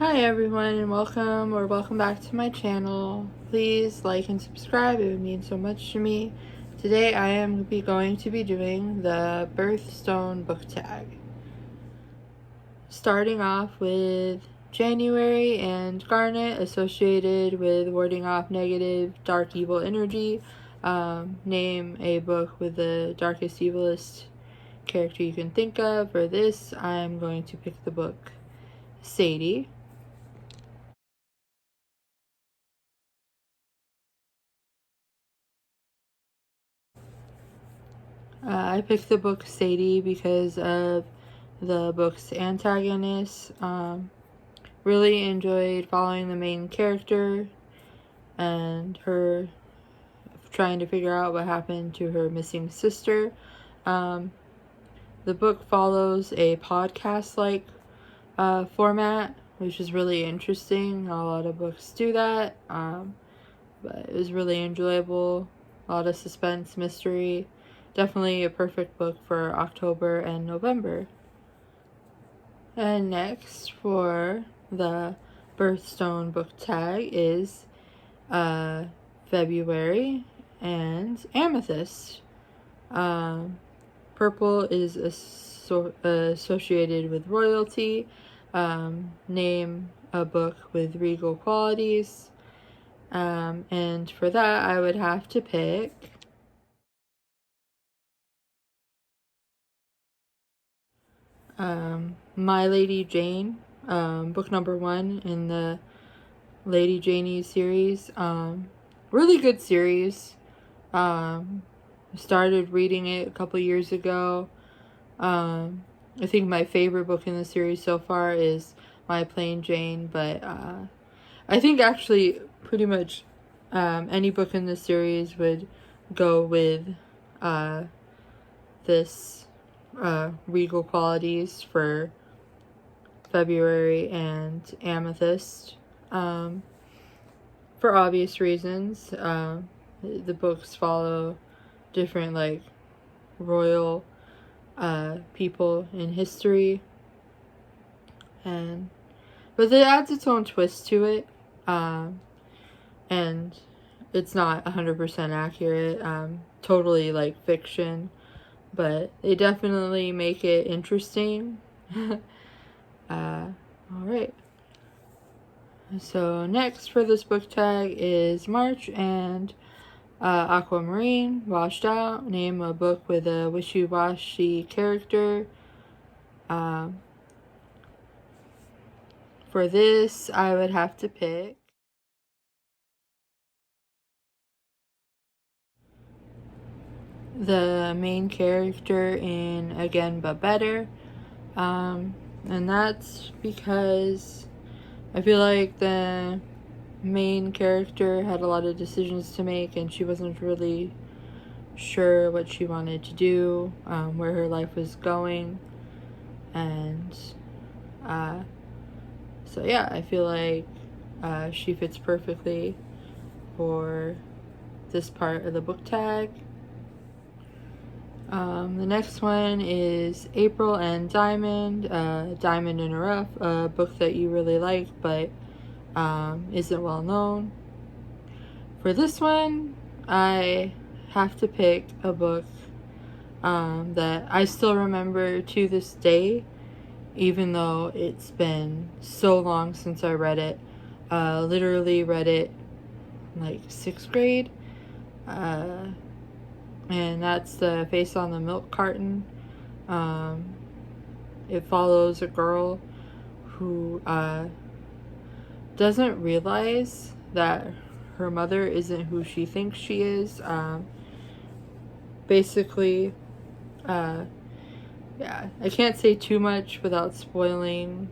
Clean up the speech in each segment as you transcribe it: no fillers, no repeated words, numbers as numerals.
Hi everyone, and welcome back to my channel. Please like and subscribe, it would mean so much to me. Today I am going to be doing the Birthstone Book Tag. Starting off with January and Garnet, associated with warding off negative, dark, evil energy. Name a book with the darkest, evilest character you can think of. For this, I'm going to pick the book Sadie. I picked the book Sadie because of the book's antagonist. Really enjoyed following the main character and her trying to figure out what happened to her missing sister. The book follows a podcast-like format, which is really interesting. Not a lot of books do that, but it was really enjoyable. A lot of suspense, mystery. Definitely a perfect book for October and November. And next for the Birthstone Book Tag is February and Amethyst. Purple is associated with royalty. Name a book with regal qualities. And for that, I would have to pick My Lady Jane, book number 1 in the Lady Janie series. Really good series. Started reading it a couple years ago. I think my favorite book in the series so far is My Plain Jane, but I think actually pretty much any book in the series would go with this regal qualities for February and Amethyst. For obvious reasons. The books follow different like royal people in history, but it adds its own twist to it, and it's not 100% accurate, totally like fiction, but they definitely make it interesting. Alright. So next for this book tag is March and Aquamarine, Washed Out. Name a book with a wishy-washy character. For this, I would have to pick the main character in Again But Better. And that's because I feel like the main character had a lot of decisions to make and she wasn't really sure what she wanted to do, where her life was going, and so yeah, I feel like she fits perfectly for this part of the book tag. The next one is April and Diamond, Diamond in a Rough, a book that you really like but isn't well known. For this one, I have to pick a book that I still remember to this day, even though it's been so long since I read it. Literally read it in like 6th grade. And that's The Face on the Milk Carton. It follows a girl who doesn't realize that her mother isn't who she thinks she is. Basically, yeah, I can't say too much without spoiling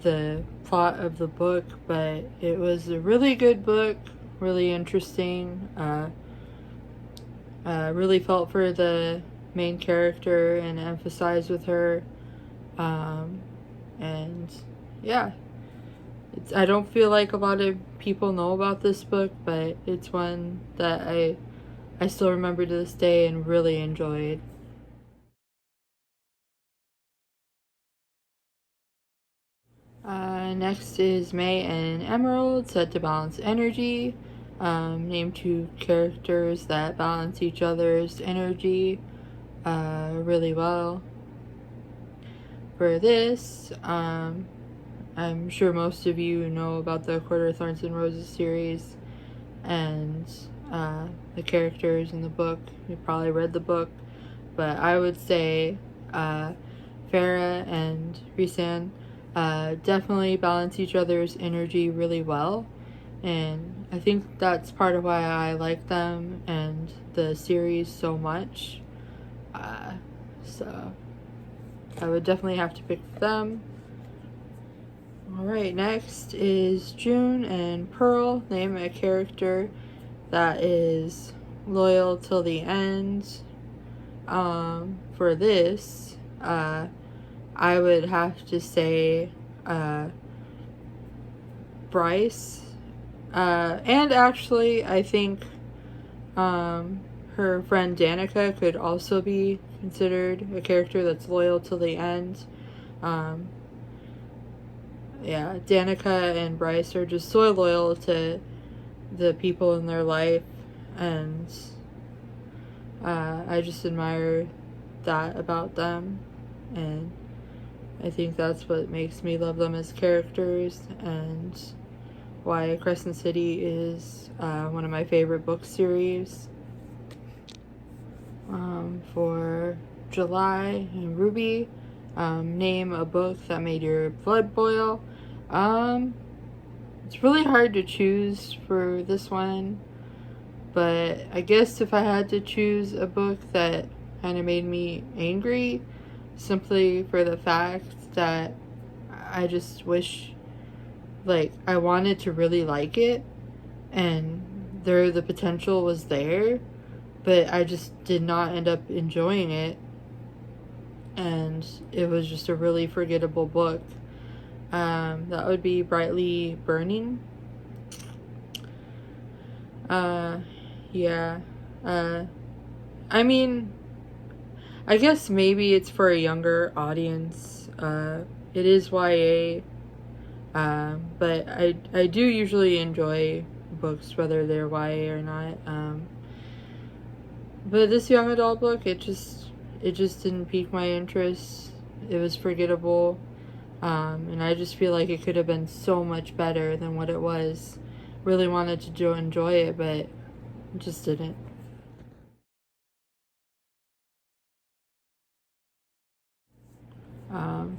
the plot of the book, but it was a really good book, really interesting. Really felt for the main character and empathized with her, and yeah, I don't feel like a lot of people know about this book, but it's one that I still remember to this day and really enjoyed. Next is May and Emerald, set to balance energy. Name two characters that balance each other's energy really well. For this, I'm sure most of you know about the Quarter Thorns and Roses series and the characters in the book. You probably read the book, but I would say Farah and Rhysand definitely balance each other's energy really well, and I think that's part of why I like them and the series so much. So I would definitely have to pick them. Alright, next is June and Pearl. Name a character that is loyal till the end. For this, I would have to say Bryce. And actually, I think her friend Danica could also be considered a character that's loyal till the end. Yeah, Danica and Bryce are just so loyal to the people in their life, and I just admire that about them, and I think that's what makes me love them as characters, and why Crescent City is one of my favorite book series. For July and Ruby, name a book that made your blood boil. It's really hard to choose for this one, but I guess if I had to choose a book that kind of made me angry, simply for the fact that I just wish, like, I wanted to really like it, and the potential was there, but I just did not end up enjoying it, and it was just a really forgettable book. That would be Brightly Burning. Yeah. I mean, I guess maybe it's for a younger audience. It is YA. But I do usually enjoy books, whether they're YA or not. But this young adult book, it just didn't pique my interest. It was forgettable. And I just feel like it could have been so much better than what it was. Really wanted to enjoy it, but it just didn't.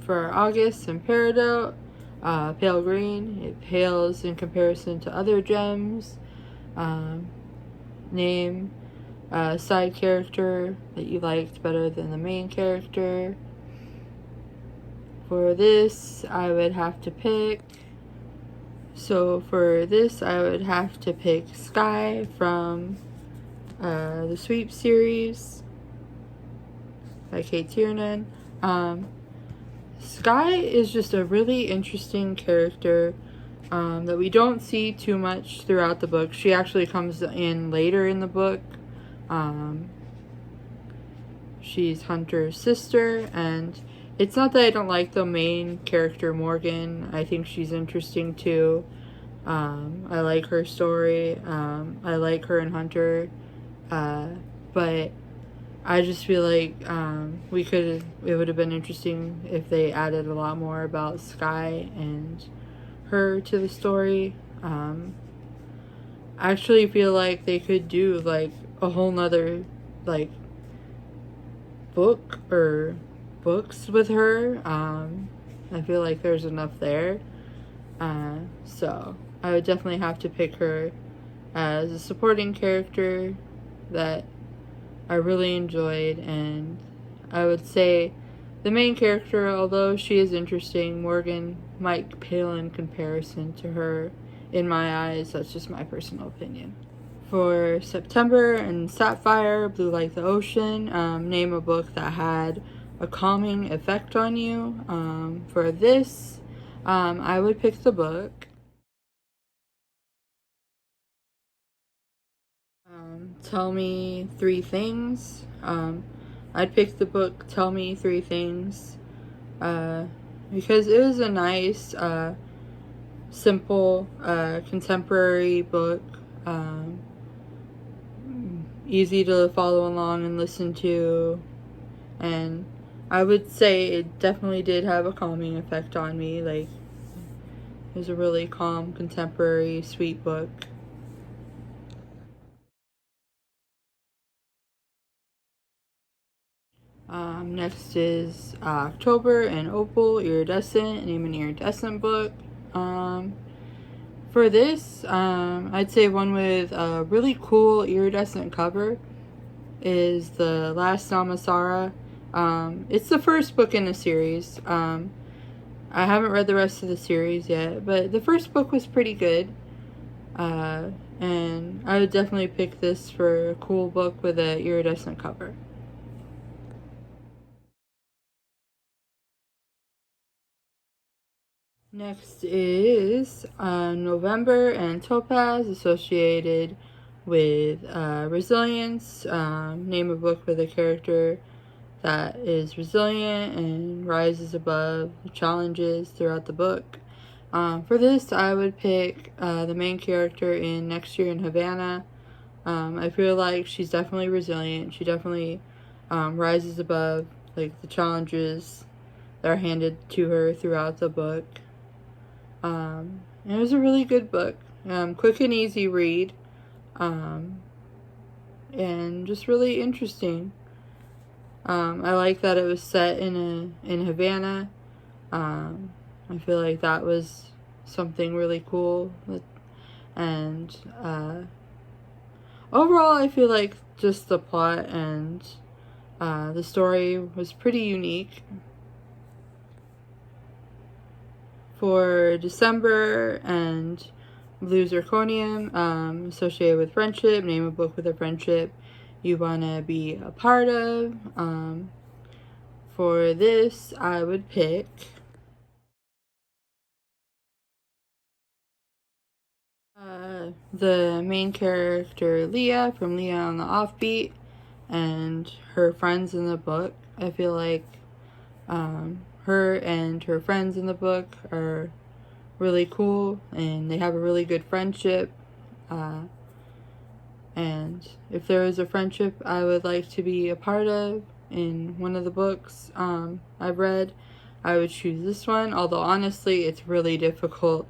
For August and Peridot, pale green. It pales in comparison to other gems. Name a side character that you liked better than the main character. For this, I would have to pick... So for this, I would have to pick Sky from the Sweep series by Kate Tiernan. Sky is just a really interesting character that we don't see too much throughout the book. She actually comes in later in the book. She's Hunter's sister, and it's not that I don't like the main character, Morgan. I think she's interesting too. I like her story. I like her and Hunter. But I just feel like it would have been interesting if they added a lot more about Sky and her to the story. I actually feel like they could do like a whole nother like book or books with her. I feel like there's enough there. So I would definitely have to pick her as a supporting character that I really enjoyed, and I would say the main character, although she is interesting, Morgan might pale in comparison to her in my eyes. That's just my personal opinion. For September and Sapphire, Blue Like the Ocean, name a book that had a calming effect on you. For this, I would pick the book. Tell Me Three Things. I'd pick the book Tell Me Three Things because it was a nice simple, contemporary book. Easy to follow along and listen to, and I would say it definitely did have a calming effect on me. Like, it was a really calm, contemporary, sweet book. Next is October and Opal, Iridescent. Name an iridescent book. For this, I'd say one with a really cool iridescent cover is The Last Namasara. It's the first book in the series. I haven't read the rest of the series yet, but the first book was pretty good. And I would definitely pick this for a cool book with an iridescent cover. Next is November and Topaz, associated with resilience. Name a book with a character that is resilient and rises above challenges throughout the book. For this, I would pick the main character in Next Year in Havana. I feel like she's definitely resilient. She definitely rises above like the challenges that are handed to her throughout the book. And it was a really good book. Quick and easy read. And just really interesting. I like that it was set in Havana. I feel like that was something really cool. And overall, I feel like just the plot and the story was pretty unique. For December and Blue Zirconium, associated with friendship. Name a book with a friendship you want to be a part of. For this, I would pick the main character Leah from Leah on the Offbeat and her friends in the book. I feel like her and her friends in the book are really cool and they have a really good friendship. And if there is a friendship I would like to be a part of in one of the books I've read, I would choose this one. Although honestly, it's really difficult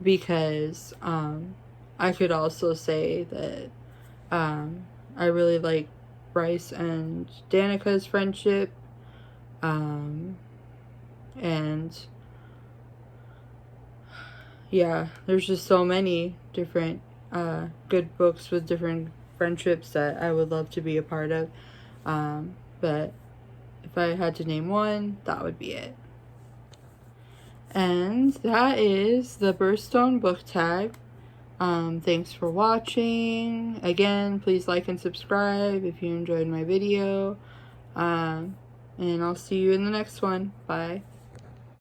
because I could also say that I really like Bryce and Danica's friendship. And yeah, there's just so many different good books with different friendships that I would love to be a part of. But if I had to name one, that would be it. And that is the Birthstone Book Tag. Thanks for watching. Again, please like and subscribe if you enjoyed my video. And I'll see you in the next one. Bye.